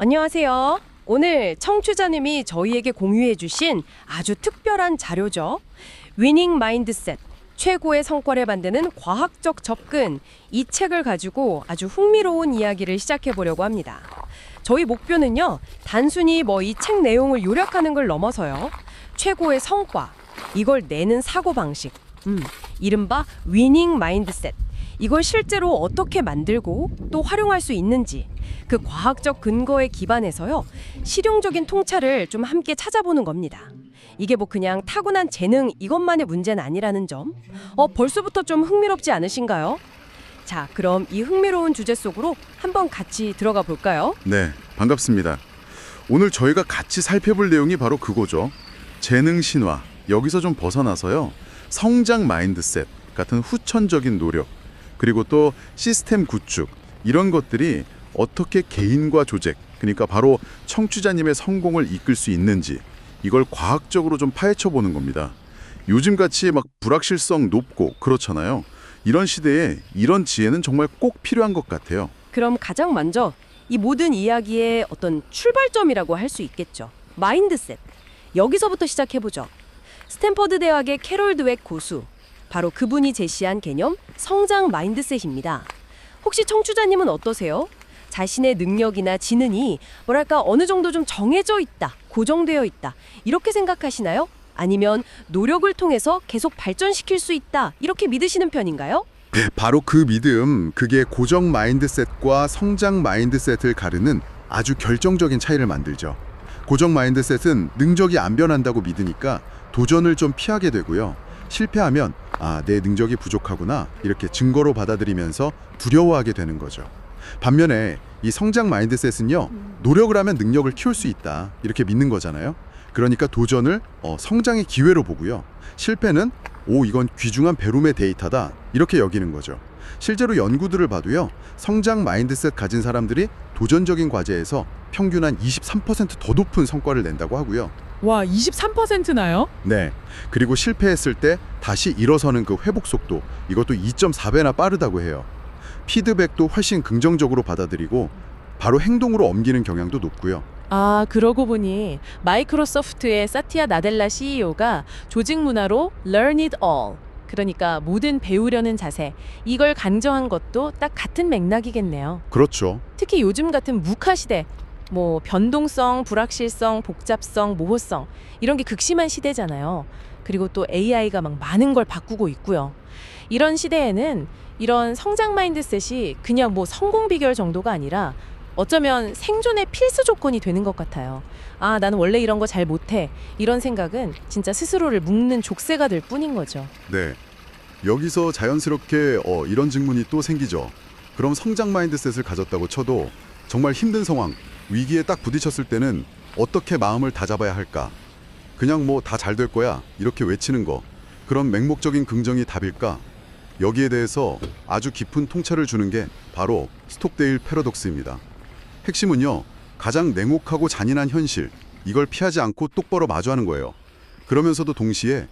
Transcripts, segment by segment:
안녕하세요. 오늘 청취자님이 저희에게 공유해주신 아주 특별한 자료죠. 위닝 마인드셋, 최고의 성과를 만드는 과학적 접근. 이 책을 가지고 아주 흥미로운 이야기를 시작해보려고 합니다. 저희 목표는요, 단순히 이 책 내용을 요약하는 걸 넘어서요. 최고의 성과, 이걸 내는 사고방식, 이른바 위닝 마인드셋. 이걸 실제로 어떻게 만들고 또 활용할 수 있는지 그 과학적 근거에 기반해서요, 실용적인 통찰을 좀 함께 찾아보는 겁니다. 이게 그냥 타고난 재능 이것만의 문제는 아니라는 점, 벌써부터 좀 흥미롭지 않으신가요? 자, 그럼 이 흥미로운 주제 속으로 한번 같이 들어가 볼까요? 네, 반갑습니다. 오늘 저희가 같이 살펴볼 내용이 바로 그거죠. 재능 신화, 여기서 좀 벗어나서요, 성장 마인드셋 같은 후천적인 노력, 그리고 또 시스템 구축, 이런 것들이 어떻게 개인과 조직, 그러니까 바로 청취자님의 성공을 이끌 수 있는지, 이걸 과학적으로 좀 파헤쳐 보는 겁니다. 요즘같이 불확실성 높고 그렇잖아요. 이런 시대에 이런 지혜는 정말 꼭 필요한 것 같아요. 그럼 가장 먼저 이 모든 이야기의 어떤 출발점이라고 할 수 있겠죠. 마인드셋. 여기서부터 시작해보죠. 스탠퍼드 대학의 캐롤 드웩 고수, 바로 그분이 제시한 개념 성장 마인드셋입니다. 혹시 청취자님은 어떠세요? 자신의 능력이나 지능이 어느 정도 좀 정해져 있다, 고정되어 있다, 이렇게 생각하시나요? 아니면 노력을 통해서 계속 발전시킬 수 있다, 이렇게 믿으시는 편인가요? 네, 바로 그 믿음, 그게 고정 마인드셋과 성장 마인드셋을 가르는 아주 결정적인 차이를 만들죠. 고정 마인드셋은 능력이 안 변한다고 믿으니까 도전을 좀 피하게 되고요. 실패하면 내 능력이 부족하구나, 이렇게 증거로 받아들이면서 두려워하게 되는 거죠. 반면에 이 성장 마인드셋은요, 노력을 하면 능력을 키울 수 있다, 이렇게 믿는 거잖아요. 그러니까 도전을 성장의 기회로 보고요. 실패는 이건 귀중한 배움의 데이터다, 이렇게 여기는 거죠. 실제로 연구들을 봐도요, 성장 마인드셋 가진 사람들이 도전적인 과제에서 평균 한 23% 더 높은 성과를 낸다고 하고요. 와, 23%나요? 네. 그리고 실패했을 때 다시 일어서는 그 회복 속도, 이것도 2.4배나 빠르다고 해요. 피드백도 훨씬 긍정적으로 받아들이고 바로 행동으로 옮기는 경향도 높고요. 아, 그러고 보니 마이크로소프트의 사티아 나델라 CEO가 조직 문화로 Learn it all, 그러니까 모든 배우려는 자세, 이걸 강조한 것도 딱 같은 맥락이겠네요. 그렇죠. 특히 요즘 같은 무카 시대, 변동성, 불확실성, 복잡성, 모호성, 이런 게 극심한 시대잖아요. 그리고 또 AI가 많은 걸 바꾸고 있고요. 이런 시대에는 이런 성장 마인드셋이 그냥 성공 비결 정도가 아니라 어쩌면 생존의 필수 조건이 되는 것 같아요. 아, 나는 원래 이런 거 잘 못해, 이런 생각은 진짜 스스로를 묶는 족쇄가 될 뿐인 거죠. 네. 여기서 자연스럽게 이런 질문이 또 생기죠. 그럼 성장 마인드셋을 가졌다고 쳐도 정말 힘든 상황, 위기에 딱 부딪혔을 때는 어떻게 마음을 다잡아야 할까? 그냥 다 잘 될 거야, 이렇게 외치는 거, 그런 맹목적인 긍정이 답일까? 여기에 대해서 아주 깊은 통찰을 주는 게 바로 스톡데일 패러독스입니다. 핵심은요, 가장 냉혹하고 잔인한 현실, 이걸 피하지 않고 똑바로 마주하는 거예요. 그러면서도 동시에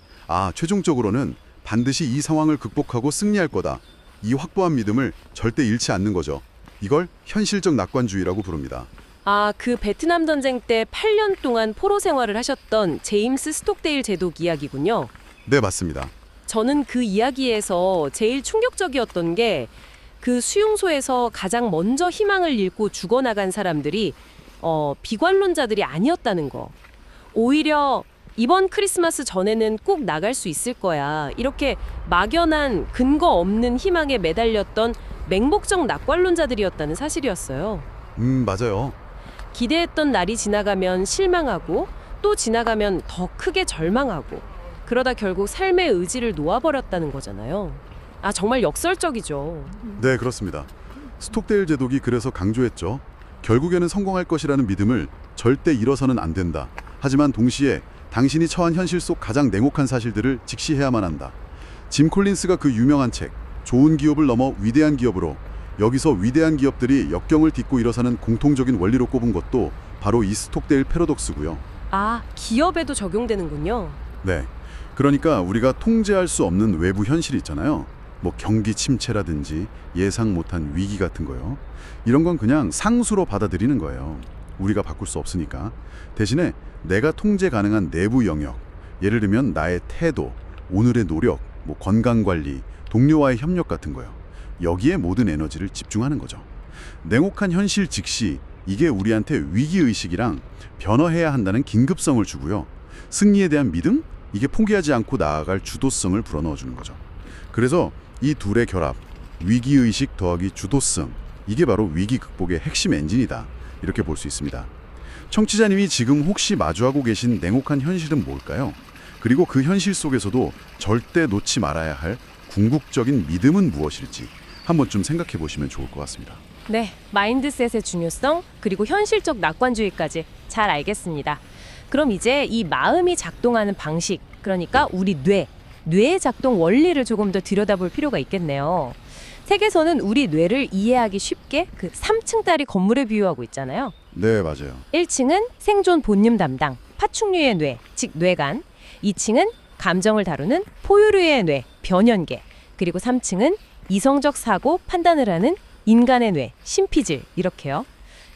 최종적으로는 반드시 이 상황을 극복하고 승리할 거다, 이 확고한 믿음을 절대 잃지 않는 거죠. 이걸 현실적 낙관주의라고 부릅니다. 아, 그 베트남 전쟁 때 8년 동안 포로 생활을 하셨던 제임스 스톡데일 제독 이야기군요. 네, 맞습니다. 저는 그 이야기에서 제일 충격적이었던 게 그 수용소에서 가장 먼저 희망을 잃고 죽어나간 사람들이 비관론자들이 아니었다는 거. 오히려 이번 크리스마스 전에는 꼭 나갈 수 있을 거야, 이렇게 막연한 근거 없는 희망에 매달렸던 맹목적 낙관론자들이었다는 사실이었어요. 맞아요. 기대했던 날이 지나가면 실망하고 또 지나가면 더 크게 절망하고, 그러다 결국 삶의 의지를 놓아버렸다는 거잖아요. 아, 정말 역설적이죠. 네, 그렇습니다. 스톡데일 제독이 그래서 강조했죠. 결국에는 성공할 것이라는 믿음을 절대 잃어서는 안 된다. 하지만 동시에 당신이 처한 현실 속 가장 냉혹한 사실들을 직시해야만 한다. 짐 콜린스가 그 유명한 책 좋은 기업을 넘어 위대한 기업으로, 여기서 위대한 기업들이 역경을 딛고 일어서는 공통적인 원리로 꼽은 것도 바로 이 스톡데일 패러독스고요. 아, 기업에도 적용되는군요. 네. 그러니까 우리가 통제할 수 없는 외부 현실이 있잖아요. 경기 침체라든지 예상 못한 위기 같은 거요. 이런 건 그냥 상수로 받아들이는 거예요. 우리가 바꿀 수 없으니까. 대신에 내가 통제 가능한 내부 영역, 예를 들면 나의 태도, 오늘의 노력, 건강관리, 동료와의 협력 같은 거요. 여기에 모든 에너지를 집중하는 거죠. 냉혹한 현실 직시, 이게 우리한테 위기의식이랑 변화해야 한다는 긴급성을 주고요. 승리에 대한 믿음? 이게 포기하지 않고 나아갈 주도성을 불어넣어주는 거죠. 그래서 이 둘의 결합, 위기의식 더하기 주도성, 이게 바로 위기 극복의 핵심 엔진이다. 이렇게 볼 수 있습니다. 청취자님이 지금 혹시 마주하고 계신 냉혹한 현실은 뭘까요? 그리고 그 현실 속에서도 절대 놓지 말아야 할 궁극적인 믿음은 무엇일지 한번쯤 생각해 보시면 좋을 것 같습니다. 네, 마인드셋의 중요성 그리고 현실적 낙관주의까지 잘 알겠습니다. 그럼 이제 이 마음이 작동하는 방식, 그러니까 우리 뇌의 작동 원리를 조금 더 들여다볼 필요가 있겠네요. 책에서는 우리 뇌를 이해하기 쉽게 그 3층짜리 건물에 비유하고 있잖아요. 네, 맞아요. 1층은 생존 본능 담당, 파충류의 뇌, 즉 뇌간. 2층은 감정을 다루는 포유류의 뇌, 변연계. 그리고 3층은 이성적 사고, 판단을 하는 인간의 뇌, 심피질. 이렇게요.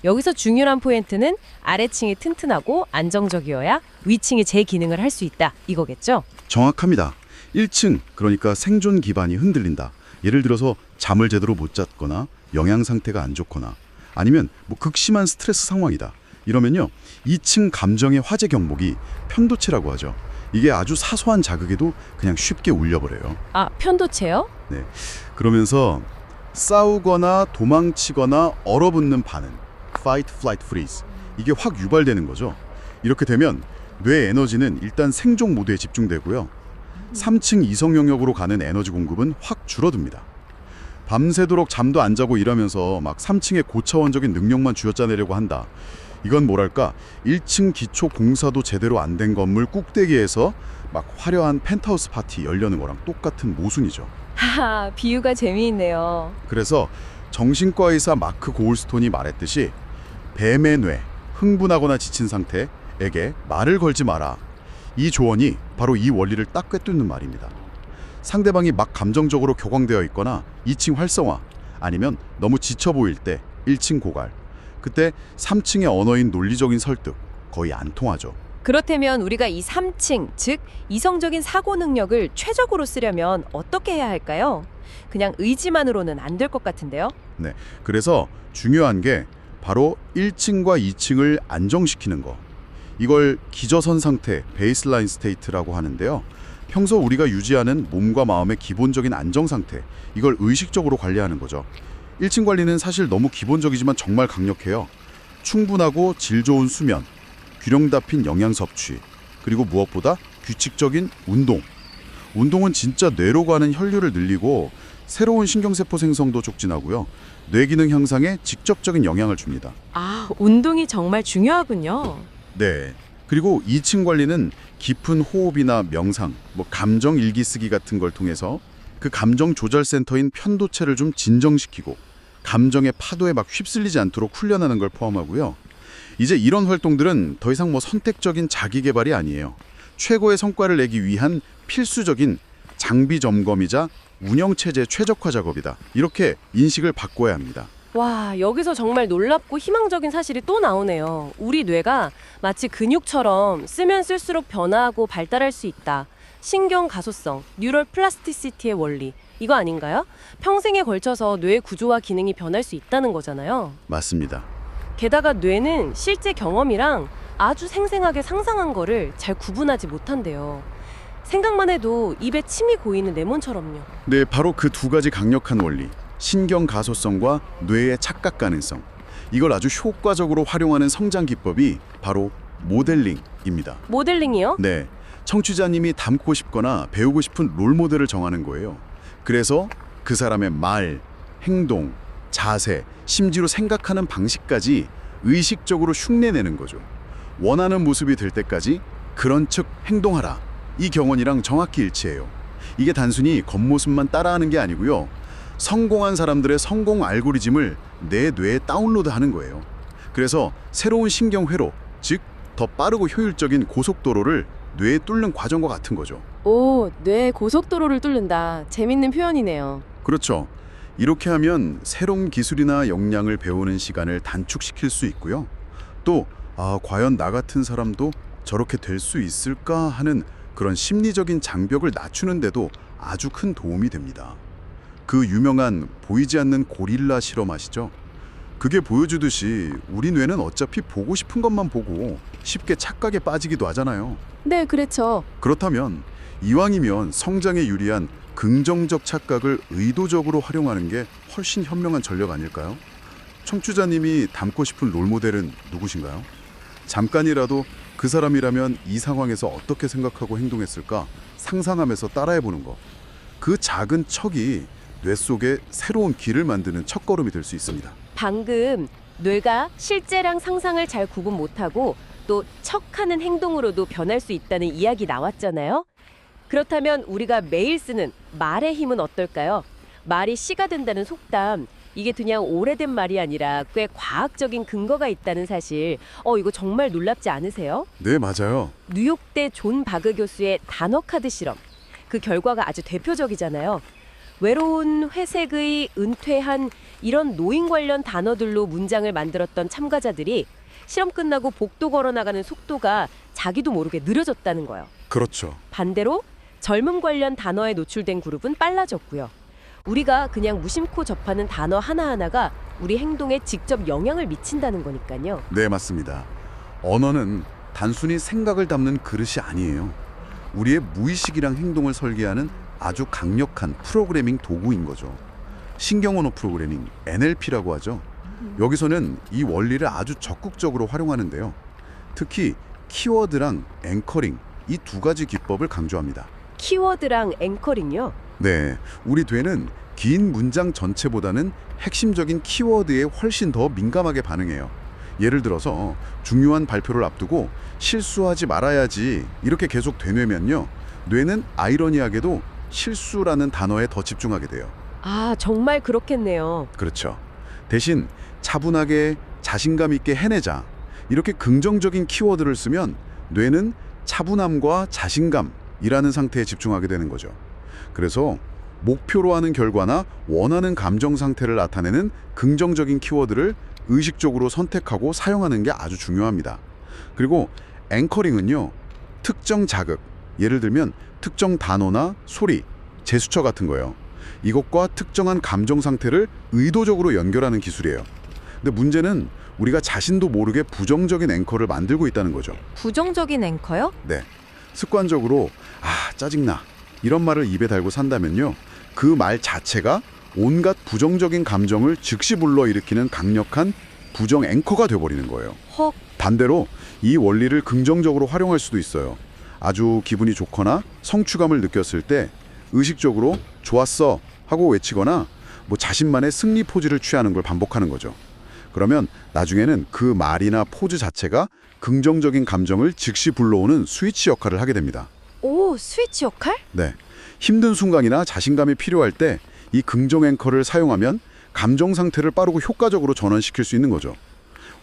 여기서 중요한 포인트는 아래층이 튼튼하고 안정적이어야 위층이 제 기능을 할 수 있다. 이거겠죠? 정확합니다. 1층, 그러니까 생존 기반이 흔들린다. 예를 들어서 잠을 제대로 못 잤거나 영양 상태가 안 좋거나 아니면 극심한 스트레스 상황이다. 이러면요, 2층 감정의 화재 경보기 편도체라고 하죠. 이게 아주 사소한 자극에도 그냥 쉽게 울려버려요. 아, 편도체요? 네. 그러면서 싸우거나 도망치거나 얼어붙는 반응, fight, flight, freeze, 이게 확 유발되는 거죠. 이렇게 되면 뇌 에너지는 일단 생존 모드에 집중되고요. 3층 이성 영역으로 가는 에너지 공급은 확 줄어듭니다. 밤새도록 잠도 안 자고 일하면서 막 3층의 고차원적인 능력만 쥐어짜내려고 한다. 이건 뭐랄까, 1층 기초 공사도 제대로 안 된 건물 꼭대기에서 막 화려한 펜트하우스 파티 열려는 거랑 똑같은 모순이죠. 하하, 비유가 재미있네요. 그래서 정신과 의사 마크 고울스톤이 말했듯이 뱀의 뇌, 흥분하거나 지친 상태에게 말을 걸지 마라. 이 조언이 바로 이 원리를 딱 꿰뚫는 말입니다. 상대방이 막 감정적으로 격앙되어 있거나 2층 활성화, 아니면 너무 지쳐 보일 때 1층 고갈. 그때 3층의 언어인 논리적인 설득, 거의 안 통하죠. 그렇다면 우리가 이 3층, 즉 이성적인 사고 능력을 최적으로 쓰려면 어떻게 해야 할까요? 그냥 의지만으로는 안 될 것 같은데요. 네, 그래서 중요한 게 바로 1층과 2층을 안정시키는 거. 이걸 기저선 상태, 베이스라인 스테이트라고 하는데요. 평소 우리가 유지하는 몸과 마음의 기본적인 안정 상태, 이걸 의식적으로 관리하는 거죠. 1층 관리는 사실 너무 기본적이지만 정말 강력해요. 충분하고 질 좋은 수면, 균형 잡힌 영양 섭취, 그리고 무엇보다 규칙적인 운동. 운동은 진짜 뇌로 가는 혈류를 늘리고 새로운 신경세포 생성도 촉진하고요. 뇌 기능 향상에 직접적인 영향을 줍니다. 아, 운동이 정말 중요하군요. 네. 그리고 2층 관리는 깊은 호흡이나 명상, 감정 일기 쓰기 같은 걸 통해서 그 감정 조절 센터인 편도체를 좀 진정시키고 감정의 파도에 막 휩쓸리지 않도록 훈련하는 걸 포함하고요. 이제 이런 활동들은 더 이상 선택적인 자기 개발이 아니에요. 최고의 성과를 내기 위한 필수적인 장비 점검이자 운영체제 최적화 작업이다. 이렇게 인식을 바꿔야 합니다. 와, 여기서 정말 놀랍고 희망적인 사실이 또 나오네요. 우리 뇌가 마치 근육처럼 쓰면 쓸수록 변화하고 발달할 수 있다. 신경 가소성, 뉴럴 플라스티시티의 원리. 이거 아닌가요? 평생에 걸쳐서 뇌의 구조와 기능이 변할 수 있다는 거잖아요. 맞습니다. 게다가 뇌는 실제 경험이랑 아주 생생하게 상상한 거를 잘 구분하지 못한대요. 생각만 해도 입에 침이 고이는 레몬처럼요. 네, 바로 그 두 가지 강력한 원리, 신경 가소성과 뇌의 착각 가능성. 이걸 아주 효과적으로 활용하는 성장 기법이 바로 모델링입니다. 모델링이요? 네, 청취자님이 닮고 싶거나 배우고 싶은 롤모델을 정하는 거예요. 그래서 그 사람의 말, 행동, 자세, 심지어 생각하는 방식까지 의식적으로 흉내내는 거죠. 원하는 모습이 될 때까지 그런 척 행동하라. 이 경원이랑 정확히 일치해요. 이게 단순히 겉모습만 따라하는 게 아니고요. 성공한 사람들의 성공 알고리즘을 내 뇌에 다운로드하는 거예요. 그래서 새로운 신경회로, 즉 더 빠르고 효율적인 고속도로를 뇌에 뚫는 과정과 같은 거죠. 오, 뇌 고속도로를 뚫는다. 재밌는 표현이네요. 그렇죠. 이렇게 하면 새로운 기술이나 역량을 배우는 시간을 단축시킬 수 있고요. 또 과연 나 같은 사람도 저렇게 될 수 있을까 하는 그런 심리적인 장벽을 낮추는데도 아주 큰 도움이 됩니다. 그 유명한 보이지 않는 고릴라 실험 아시죠? 그게 보여주듯이 우리 뇌는 어차피 보고 싶은 것만 보고 쉽게 착각에 빠지기도 하잖아요. 네, 그렇죠. 그렇다면 이왕이면 성장에 유리한 긍정적 착각을 의도적으로 활용하는 게 훨씬 현명한 전략 아닐까요? 청취자님이 닮고 싶은 롤모델은 누구신가요? 잠깐이라도 그 사람이라면 이 상황에서 어떻게 생각하고 행동했을까 상상하면서 따라해보는 것. 그 작은 척이 뇌 속에 새로운 길을 만드는 첫걸음이 될 수 있습니다. 방금 뇌가 실제랑 상상을 잘 구분 못하고 또 척하는 행동으로도 변할 수 있다는 이야기 나왔잖아요. 그렇다면 우리가 매일 쓰는 말의 힘은 어떨까요? 말이 씨가 된다는 속담, 이게 그냥 오래된 말이 아니라 꽤 과학적인 근거가 있다는 사실, 이거 정말 놀랍지 않으세요? 네, 맞아요. 뉴욕대 존 바그 교수의 단어 카드 실험, 그 결과가 아주 대표적이잖아요. 외로운, 회색의, 은퇴한 이런 노인 관련 단어들로 문장을 만들었던 참가자들이 실험 끝나고 복도 걸어 나가는 속도가 자기도 모르게 느려졌다는 거예요. 그렇죠. 반대로 젊음 관련 단어에 노출된 그룹은 빨라졌고요. 우리가 그냥 무심코 접하는 단어 하나하나가 우리 행동에 직접 영향을 미친다는 거니까요. 네, 맞습니다. 언어는 단순히 생각을 담는 그릇이 아니에요. 우리의 무의식이랑 행동을 설계하는 아주 강력한 프로그래밍 도구인 거죠. 신경언어 프로그래밍, NLP라고 하죠. 여기서는 이 원리를 아주 적극적으로 활용하는데요. 특히 키워드랑 앵커링, 이 두 가지 기법을 강조합니다. 키워드랑 앵커링요? 네, 우리 뇌는 긴 문장 전체보다는 핵심적인 키워드에 훨씬 더 민감하게 반응해요. 예를 들어서 중요한 발표를 앞두고 실수하지 말아야지 이렇게 계속 되뇌면요, 뇌는 아이러니하게도 실수라는 단어에 더 집중하게 돼요. 아, 정말 그렇겠네요. 그렇죠. 대신 차분하게 자신감 있게 해내자, 이렇게 긍정적인 키워드를 쓰면 뇌는 차분함과 자신감이라는 상태에 집중하게 되는 거죠. 그래서 목표로 하는 결과나 원하는 감정 상태를 나타내는 긍정적인 키워드를 의식적으로 선택하고 사용하는 게 아주 중요합니다. 그리고 앵커링은요, 특정 자극, 예를 들면 특정 단어나 소리, 제스처 같은 거예요. 이것과 특정한 감정 상태를 의도적으로 연결하는 기술이에요. 근데 문제는 우리가 자신도 모르게 부정적인 앵커를 만들고 있다는 거죠. 부정적인 앵커요? 네. 습관적으로 짜증나 이런 말을 입에 달고 산다면요, 그 말 자체가 온갖 부정적인 감정을 즉시 불러일으키는 강력한 부정 앵커가 돼버리는 거예요. 헉. 반대로 이 원리를 긍정적으로 활용할 수도 있어요. 아주 기분이 좋거나 성취감을 느꼈을 때 의식적으로 좋았어 하고 외치거나 자신만의 승리 포즈를 취하는 걸 반복하는 거죠. 그러면 나중에는 그 말이나 포즈 자체가 긍정적인 감정을 즉시 불러오는 스위치 역할을 하게 됩니다. 오, 스위치 역할? 네, 힘든 순간이나 자신감이 필요할 때 이 긍정 앵커를 사용하면 감정 상태를 빠르고 효과적으로 전환시킬 수 있는 거죠.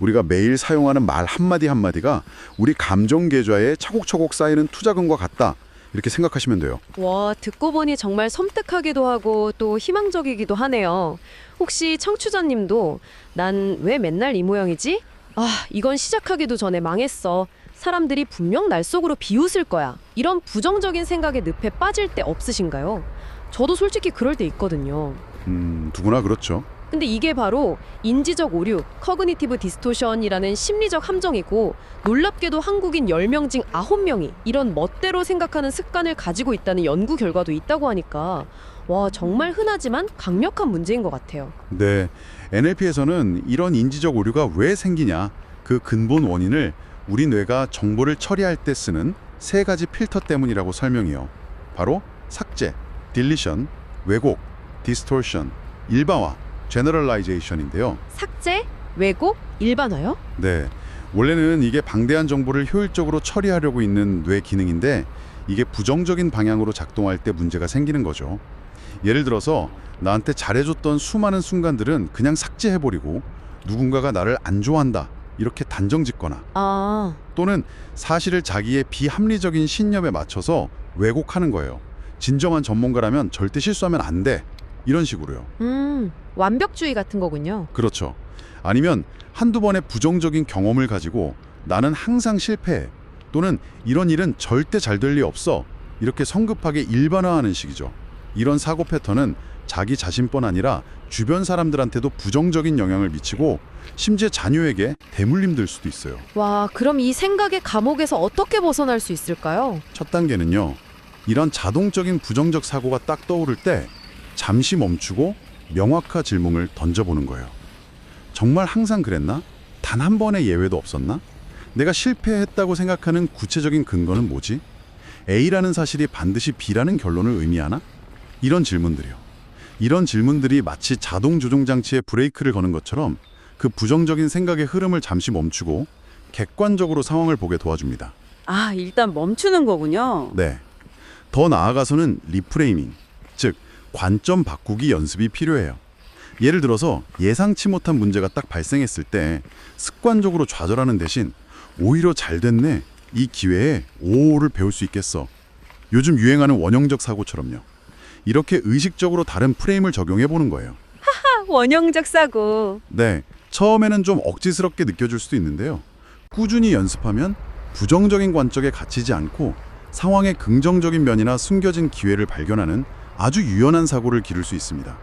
우리가 매일 사용하는 말 한마디 한마디가 우리 감정 계좌에 차곡차곡 쌓이는 투자금과 같다, 이렇게 생각하시면 돼요. 와, 듣고 보니 정말 섬뜩하기도 하고 또 희망적이기도 하네요. 혹시 청취자님도 난 왜 맨날 이 모양이지? 이건 시작하기도 전에 망했어. 사람들이 분명 날 속으로 비웃을 거야. 이런 부정적인 생각에 늪에 빠질 때 없으신가요? 저도 솔직히 그럴 때 있거든요. 누구나 그렇죠. 근데 이게 바로 인지적 오류, 커그니티브 디스토션이라는 심리적 함정이고, 놀랍게도 한국인 10명 중 9명이 이런 멋대로 생각하는 습관을 가지고 있다는 연구 결과도 있다고 하니까 와, 정말 흔하지만 강력한 문제인 것 같아요. 네, NLP에서는 이런 인지적 오류가 왜 생기냐, 그 근본 원인을 우리 뇌가 정보를 처리할 때 쓰는 3가지 필터 때문이라고 설명해요. 바로 삭제, 딜리션, 왜곡, 디스토션, 일반화, 제너럴라이제이션인데요. 삭제, 왜곡, 일반화요? 네, 원래는 이게 방대한 정보를 효율적으로 처리하려고 있는 뇌 기능인데 이게 부정적인 방향으로 작동할 때 문제가 생기는 거죠. 예를 들어서 나한테 잘해줬던 수많은 순간들은 그냥 삭제해버리고 누군가가 나를 안 좋아한다 이렇게 단정짓거나, 또는 사실을 자기의 비합리적인 신념에 맞춰서 왜곡하는 거예요. 진정한 전문가라면 절대 실수하면 안 돼, 이런 식으로요. 완벽주의 같은 거군요. 그렇죠. 아니면 한두 번의 부정적인 경험을 가지고 나는 항상 실패해 또는 이런 일은 절대 잘 될 리 없어 이렇게 성급하게 일반화하는 식이죠. 이런 사고 패턴은 자기 자신뿐 아니라 주변 사람들한테도 부정적인 영향을 미치고 심지어 자녀에게 대물림 될 수도 있어요. 와, 그럼 이 생각의 감옥에서 어떻게 벗어날 수 있을까요? 첫 단계는요. 이런 자동적인 부정적 사고가 딱 떠오를 때 잠시 멈추고 명확한 질문을 던져보는 거예요. 정말 항상 그랬나? 단 한 번의 예외도 없었나? 내가 실패했다고 생각하는 구체적인 근거는 뭐지? A라는 사실이 반드시 B라는 결론을 의미하나? 이런 질문들이요. 이런 질문들이 마치 자동 조종 장치에 브레이크를 거는 것처럼 그 부정적인 생각의 흐름을 잠시 멈추고 객관적으로 상황을 보게 도와줍니다. 아, 일단 멈추는 거군요. 네. 더 나아가서는 리프레이밍, 즉 관점 바꾸기 연습이 필요해요. 예를 들어서 예상치 못한 문제가 딱 발생했을 때 습관적으로 좌절하는 대신 오히려 잘 됐네, 이 기회에 오를 배울 수 있겠어. 요즘 유행하는 원형적 사고처럼요. 이렇게 의식적으로 다른 프레임을 적용해 보는 거예요. 원형적 사고. 네, 처음에는 좀 억지스럽게 느껴질 수도 있는데요. 꾸준히 연습하면 부정적인 관점에 갇히지 않고 상황의 긍정적인 면이나 숨겨진 기회를 발견하는 아주 유연한 사고를 기를 수 있습니다.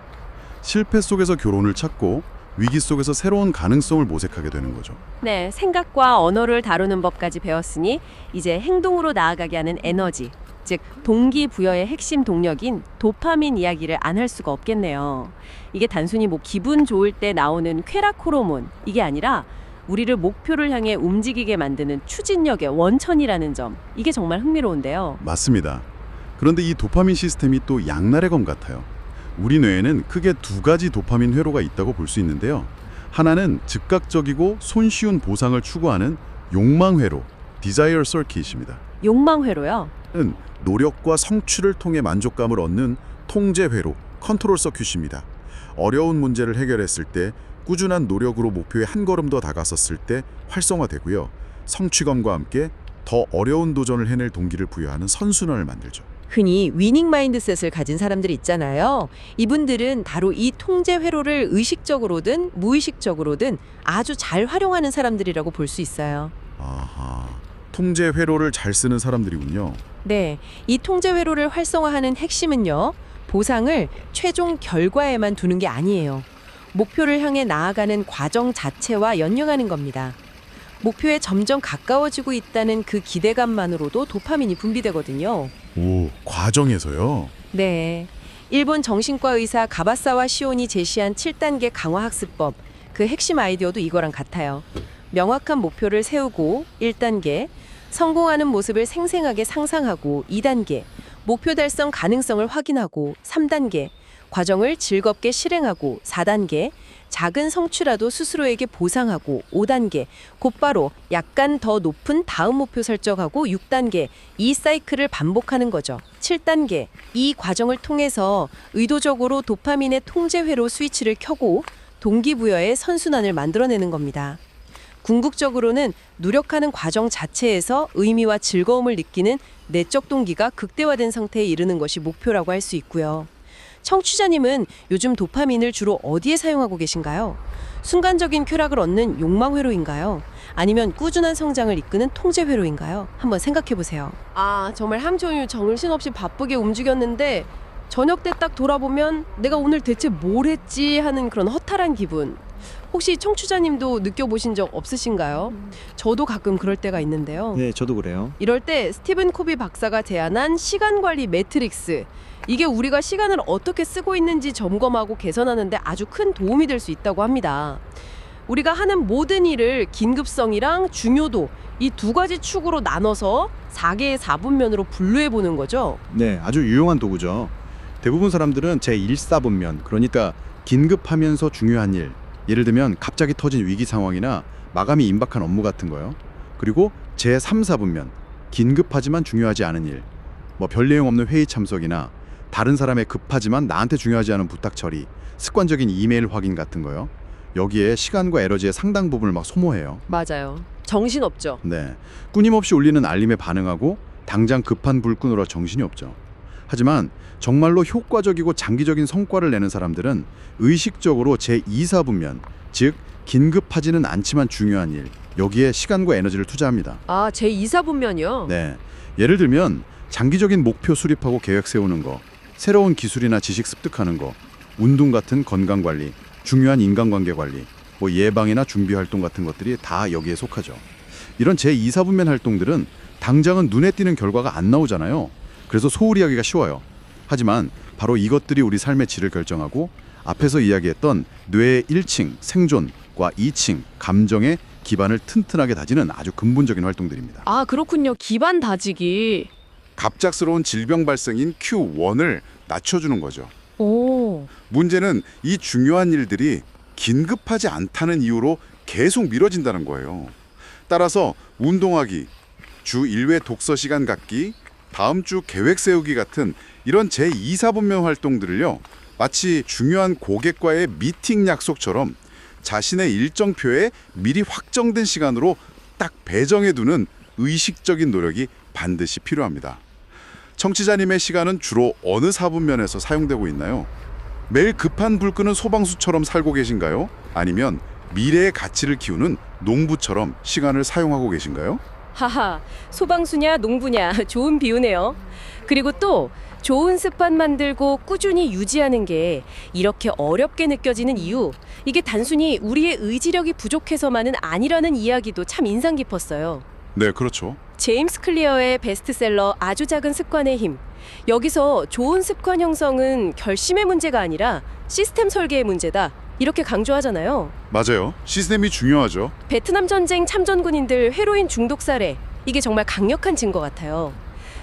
실패 속에서 교훈을 찾고 위기 속에서 새로운 가능성을 모색하게 되는 거죠. 네, 생각과 언어를 다루는 법까지 배웠으니 이제 행동으로 나아가게 하는 에너지, 즉 동기부여의 핵심 동력인 도파민 이야기를 안 할 수가 없겠네요. 이게 단순히 뭐 기분 좋을 때 나오는 쾌락 호르몬, 이게 아니라 우리를 목표를 향해 움직이게 만드는 추진력의 원천이라는 점, 이게 정말 흥미로운데요. 맞습니다. 그런데 이 도파민 시스템이 또 양날의 검 같아요. 우리 뇌에는 크게 두 가지 도파민 회로가 있다고 볼 수 있는데요. 하나는 즉각적이고 손쉬운 보상을 추구하는 욕망 회로, desire circuit입니다. 욕망 회로요? 은 노력과 성취를 통해 만족감을 얻는 통제 회로, 컨트롤 서큐트입니다. 어려운 문제를 해결했을 때 꾸준한 노력으로 목표에 한 걸음 더 다가섰을 때 활성화되고요. 성취감과 함께 더 어려운 도전을 해낼 동기를 부여하는 선순환을 만들죠. 흔히 위닝 마인드셋을 가진 사람들이 있잖아요. 이분들은 바로 이 통제 회로를 의식적으로든 무의식적으로든 아주 잘 활용하는 사람들이라고 볼 수 있어요. 아하, 통제 회로를 잘 쓰는 사람들이군요. 네, 이 통제 회로를 활성화하는 핵심은요. 보상을 최종 결과에만 두는 게 아니에요. 목표를 향해 나아가는 과정 자체와 연결하는 겁니다. 목표에 점점 가까워지고 있다는 그 기대감만으로도 도파민이 분비되거든요. 오, 과정에서요? 네. 일본 정신과 의사 가바사와 시온이 제시한 7단계 강화 학습법, 그 핵심 아이디어도 이거랑 같아요. 명확한 목표를 세우고 1단계, 성공하는 모습을 생생하게 상상하고 2단계, 목표 달성 가능성을 확인하고 3단계, 과정을 즐겁게 실행하고 4단계, 작은 성취라도 스스로에게 보상하고 5단계, 곧바로 약간 더 높은 다음 목표 설정하고 6단계, 이 사이클을 반복하는 거죠. 7단계, 이 과정을 통해서 의도적으로 도파민의 통제회로 스위치를 켜고 동기부여의 선순환을 만들어내는 겁니다. 궁극적으로는 노력하는 과정 자체에서 의미와 즐거움을 느끼는 내적 동기가 극대화된 상태에 이르는 것이 목표라고 할 수 있고요. 청취자님은 요즘 도파민을 주로 어디에 사용하고 계신가요? 순간적인 쾌락을 얻는 욕망 회로인가요? 아니면 꾸준한 성장을 이끄는 통제 회로인가요? 한번 생각해 보세요. 아, 정말 하루 종일 정신없이 바쁘게 움직였는데 저녁 때 딱 돌아보면 내가 오늘 대체 뭘 했지 하는 그런 허탈한 기분. 혹시 청취자님도 느껴보신 적 없으신가요? 저도 가끔 그럴 때가 있는데요. 네, 저도 그래요. 이럴 때 스티븐 코비 박사가 제안한 시간관리 매트릭스, 이게 우리가 시간을 어떻게 쓰고 있는지 점검하고 개선하는 데 아주 큰 도움이 될 수 있다고 합니다. 우리가 하는 모든 일을 긴급성이랑 중요도, 이 두 가지 축으로 나눠서 4개의 4분면으로 분류해 보는 거죠. 네, 아주 유용한 도구죠. 대부분 사람들은 제1사분면, 그러니까 긴급하면서 중요한 일, 예를 들면 갑자기 터진 위기 상황이나 마감이 임박한 업무 같은 거요. 그리고 제3사분면, 긴급하지만 중요하지 않은 일, 뭐 별 내용 없는 회의 참석이나 다른 사람의 급하지만 나한테 중요하지 않은 부탁 처리, 습관적인 이메일 확인 같은 거요. 여기에 시간과 에너지의 상당 부분을 막 소모해요. 맞아요. 정신없죠. 네, 끊임없이 울리는 알림에 반응하고 당장 급한 불 끄느라 정신이 없죠. 하지만 정말로 효과적이고 장기적인 성과를 내는 사람들은 의식적으로 제2사분면, 즉 긴급하지는 않지만 중요한 일, 여기에 시간과 에너지를 투자합니다. 아, 제2사분면이요? 네, 예를 들면 장기적인 목표 수립하고 계획 세우는 거, 새로운 기술이나 지식 습득하는 거, 운동 같은 건강 관리, 중요한 인간관계 관리, 뭐 예방이나 준비 활동 같은 것들이 다 여기에 속하죠. 이런 제2사분면 활동들은 당장은 눈에 띄는 결과가 안 나오잖아요. 그래서 소홀히 하기가 쉬워요. 하지만 바로 이것들이 우리 삶의 질을 결정하고 앞에서 이야기했던 뇌의 1층 생존과 2층 감정의 기반을 튼튼하게 다지는 아주 근본적인 활동들입니다. 아, 그렇군요. 기반 다지기. 갑작스러운 질병 발생인 Q1을 낮춰주는 거죠. 오, 문제는 이 중요한 일들이 긴급하지 않다는 이유로 계속 미뤄진다는 거예요. 따라서 운동하기, 주 1회 독서 시간 갖기, 다음 주 계획 세우기 같은 이런 제2사분면 활동들을요, 마치 중요한 고객과의 미팅 약속처럼 자신의 일정표에 미리 확정된 시간으로 딱 배정해두는 의식적인 노력이 반드시 필요합니다. 청취자님의 시간은 주로 어느 사분면에서 사용되고 있나요? 매일 급한 불 끄는 소방수처럼 살고 계신가요? 아니면 미래의 가치를 키우는 농부처럼 시간을 사용하고 계신가요? 하하, 소방수냐 농부냐 좋은 비유네요. 그리고 또 좋은 습관 만들고 꾸준히 유지하는 게 이렇게 어렵게 느껴지는 이유, 이게 단순히 우리의 의지력이 부족해서만은 아니라는 이야기도 참 인상 깊었어요. 네, 그렇죠. 제임스 클리어의 베스트셀러 아주 작은 습관의 힘. 여기서 좋은 습관 형성은 결심의 문제가 아니라 시스템 설계의 문제다, 이렇게 강조하잖아요. 맞아요. 시스템이 중요하죠. 베트남 전쟁 참전군인들 헤로인 중독 사례, 이게 정말 강력한 증거 같아요.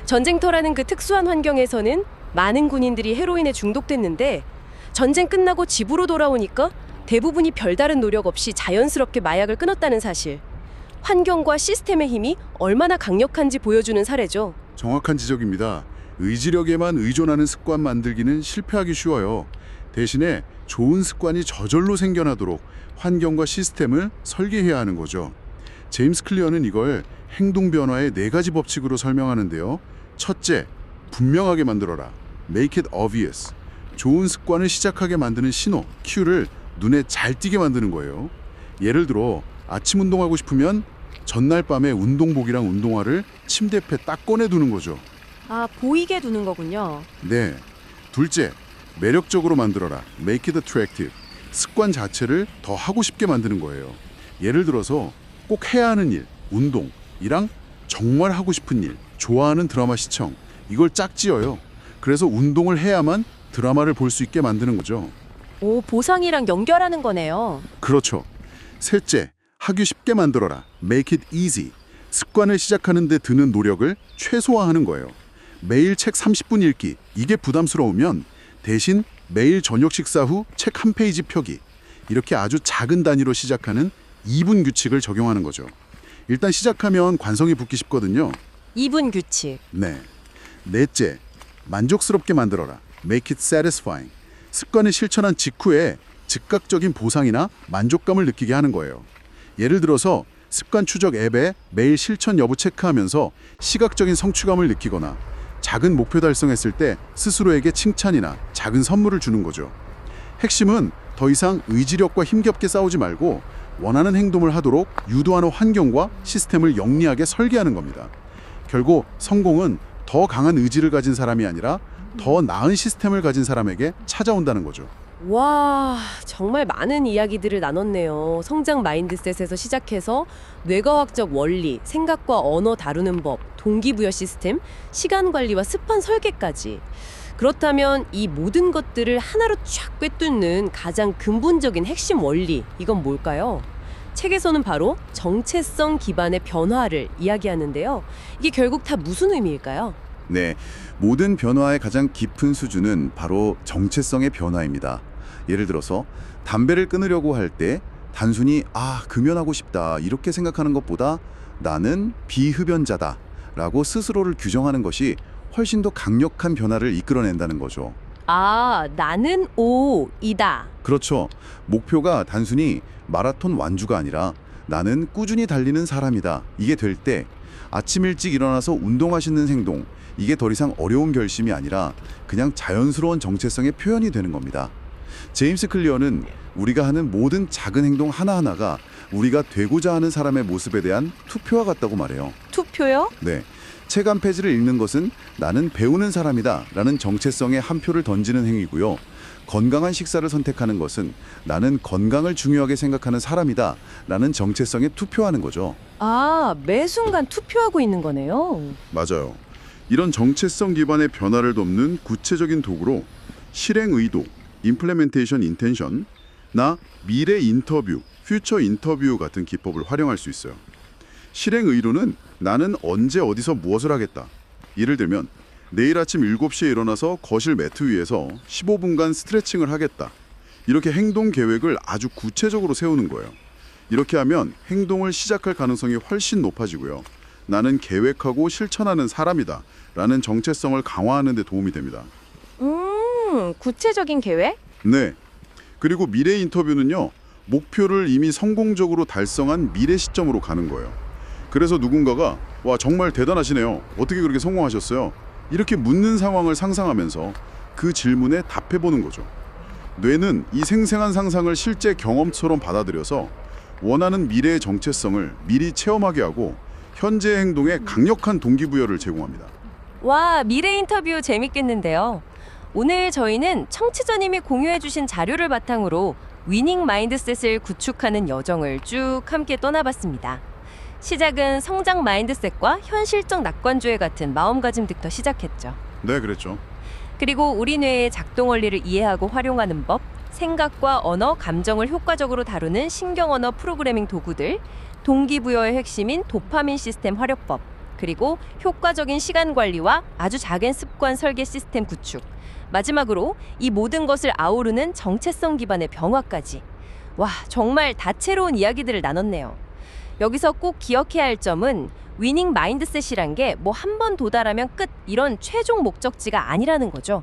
전쟁터라는 그 특수한 환경에서는 많은 군인들이 헤로인에 중독됐는데 전쟁 끝나고 집으로 돌아오니까 대부분이 별다른 노력 없이 자연스럽게 마약을 끊었다는 사실. 환경과 시스템의 힘이 얼마나 강력한지 보여주는 사례죠. 정확한 지적입니다. 의지력에만 의존하는 습관 만들기는 실패하기 쉬워요. 대신에 좋은 습관이 저절로 생겨나도록 환경과 시스템을 설계해야 하는 거죠. 제임스 클리어는 이걸 행동 변화의 4가지 법칙으로 설명하는데요. 첫째, 분명하게 만들어라. Make it obvious. 좋은 습관을 시작하게 만드는 신호, 큐를 눈에 잘 띄게 만드는 거예요. 예를 들어 아침 운동하고 싶으면 전날 밤에 운동복이랑 운동화를 침대 옆에 딱 꺼내두는 거죠. 아, 보이게 두는 거군요. 네. 둘째, 매력적으로 만들어라. Make it attractive. 습관 자체를 더 하고 싶게 만드는 거예요. 예를 들어서 꼭 해야 하는 일, 운동이랑 정말 하고 싶은 일, 좋아하는 드라마 시청, 이걸 짝지어요. 그래서 운동을 해야만 드라마를 볼 수 있게 만드는 거죠. 오, 보상이랑 연결하는 거네요. 그렇죠. 셋째, 하기 쉽게 만들어라. Make it easy. 습관을 시작하는 데 드는 노력을 최소화하는 거예요. 매일 책 30분 읽기, 이게 부담스러우면 대신 매일 저녁 식사 후 책 한 페이지 펴기, 이렇게 아주 작은 단위로 시작하는 2분 규칙을 적용하는 거죠. 일단 시작하면 관성이 붙기 쉽거든요. 2분 규칙. 네. 넷째, 만족스럽게 만들어라. Make it satisfying. 습관을 실천한 직후에 즉각적인 보상이나 만족감을 느끼게 하는 거예요. 예를 들어서 습관 추적 앱에 매일 실천 여부 체크하면서 시각적인 성취감을 느끼거나 작은 목표 달성했을 때 스스로에게 칭찬이나 작은 선물을 주는 거죠. 핵심은 더 이상 의지력과 힘겹게 싸우지 말고 원하는 행동을 하도록 유도하는 환경과 시스템을 영리하게 설계하는 겁니다. 결국 성공은 더 강한 의지를 가진 사람이 아니라 더 나은 시스템을 가진 사람에게 찾아온다는 거죠. 와, 정말 많은 이야기들을 나눴네요. 성장 마인드셋에서 시작해서 뇌과학적 원리, 생각과 언어 다루는 법, 동기부여 시스템, 시간 관리와 습관 설계까지. 그렇다면 이 모든 것들을 하나로 쫙 꿰뚫는 가장 근본적인 핵심 원리, 이건 뭘까요? 책에서는 바로 정체성 기반의 변화를 이야기하는데요. 이게 결국 다 무슨 의미일까요? 네, 모든 변화의 가장 깊은 수준은 바로 정체성의 변화입니다. 예를 들어서 담배를 끊으려고 할 때 단순히 금연하고 싶다 이렇게 생각하는 것보다 나는 비흡연자다 라고 스스로를 규정하는 것이 훨씬 더 강력한 변화를 이끌어낸다는 거죠. 아, 나는 O이다. 그렇죠. 목표가 단순히 마라톤 완주가 아니라 나는 꾸준히 달리는 사람이다. 이게 될 때 아침 일찍 일어나서 운동하시는 행동, 이게 더 이상 어려운 결심이 아니라 그냥 자연스러운 정체성의 표현이 되는 겁니다. 제임스 클리어는 우리가 하는 모든 작은 행동 하나하나가 우리가 되고자 하는 사람의 모습에 대한 투표와 같다고 말해요. 투표요? 네. 책 한 페이지를 읽는 것은 나는 배우는 사람이다 라는 정체성에 한 표를 던지는 행위고요. 건강한 식사를 선택하는 것은 나는 건강을 중요하게 생각하는 사람이다 라는 정체성에 투표하는 거죠. 아, 매 순간 투표하고 있는 거네요. 맞아요. 이런 정체성 기반의 변화를 돕는 구체적인 도구로 실행 의도, implementation intention, 나 미래 인터뷰, future 인터뷰 같은 기법을 활용할 수 있어요. 실행 의도는 나는 언제 어디서 무엇을 하겠다. 예를 들면 내일 아침 7시에 일어나서 거실 매트 위에서 15분간 스트레칭을 하겠다. 이렇게 행동 계획을 아주 구체적으로 세우는 거예요. 이렇게 하면 행동을 시작할 가능성이 훨씬 높아지고요. 나는 계획하고 실천하는 사람이다 라는 정체성을 강화하는 데 도움이 됩니다. 구체적인 계획? 네. 그리고 미래 인터뷰는요. 목표를 이미 성공적으로 달성한 미래 시점으로 가는 거예요. 그래서 누군가가 와 정말 대단하시네요. 어떻게 그렇게 성공하셨어요? 이렇게 묻는 상황을 상상하면서 그 질문에 답해보는 거죠. 뇌는 이 생생한 상상을 실제 경험처럼 받아들여서 원하는 미래의 정체성을 미리 체험하게 하고 현재 행동에 강력한 동기부여를 제공합니다. 와, 미래 인터뷰 재밌겠는데요. 오늘 저희는 청취자님이 공유해주신 자료를 바탕으로 위닝 마인드셋을 구축하는 여정을 쭉 함께 떠나봤습니다. 시작은 성장 마인드셋과 현실적 낙관주의 같은 마음가짐부터 시작했죠. 네, 그랬죠. 그리고 우리 뇌의 작동 원리를 이해하고 활용하는 법, 생각과 언어, 감정을 효과적으로 다루는 신경언어 프로그래밍 도구들, 동기부여의 핵심인 도파민 시스템 활용법, 그리고 효과적인 시간 관리와 아주 작은 습관 설계 시스템 구축, 마지막으로 이 모든 것을 아우르는 정체성 기반의 변화까지. 와, 정말 다채로운 이야기들을 나눴네요. 여기서 꼭 기억해야 할 점은 위닝 마인드셋이란 게 뭐 한 번 도달하면 끝 이런 최종 목적지가 아니라는 거죠.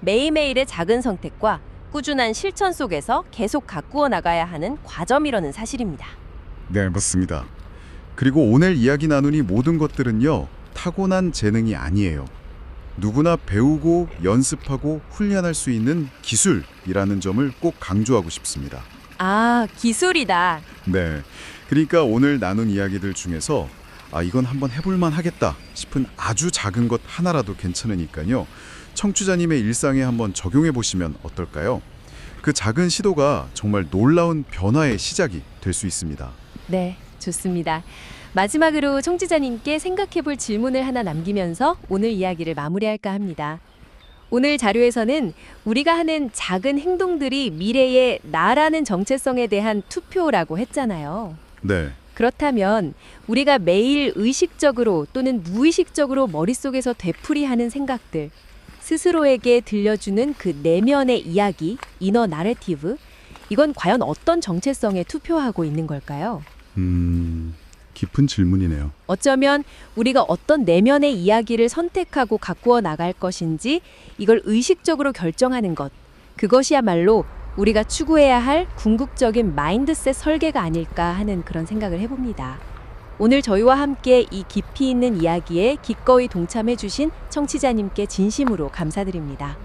매일매일의 작은 선택과 꾸준한 실천 속에서 계속 가꾸어 나가야 하는 과정이라는 사실입니다. 네, 맞습니다. 그리고 오늘 이야기 나눈 이 모든 것들은요. 타고난 재능이 아니에요. 누구나 배우고 연습하고 훈련할 수 있는 기술이라는 점을 꼭 강조하고 싶습니다. 아, 기술이다. 네. 그러니까 오늘 나눈 이야기들 중에서 이건 한번 해볼만 하겠다 싶은 아주 작은 것 하나라도 괜찮으니까요. 청취자님의 일상에 한번 적용해 보시면 어떨까요? 그 작은 시도가 정말 놀라운 변화의 시작이 될 수 있습니다. 네, 좋습니다. 마지막으로 청취자님께 생각해볼 질문을 하나 남기면서 오늘 이야기를 마무리할까 합니다. 오늘 자료에서는 우리가 하는 작은 행동들이 미래의 나라는 정체성에 대한 투표라고 했잖아요. 네. 그렇다면 우리가 매일 의식적으로 또는 무의식적으로 머릿속에서 되풀이하는 생각들, 스스로에게 들려주는 그 내면의 이야기, 이너 나래티브, 이건 과연 어떤 정체성에 투표하고 있는 걸까요? 깊은 질문이네요. 어쩌면 우리가 어떤 내면의 이야기를 선택하고 가꾸어 나갈 것인지 이걸 의식적으로 결정하는 것, 그것이야말로 우리가 추구해야 할 궁극적인 마인드셋 설계가 아닐까 하는 그런 생각을 해봅니다. 오늘 저희와 함께 이 깊이 있는 이야기에 기꺼이 동참해 주신 청취자님께 진심으로 감사드립니다.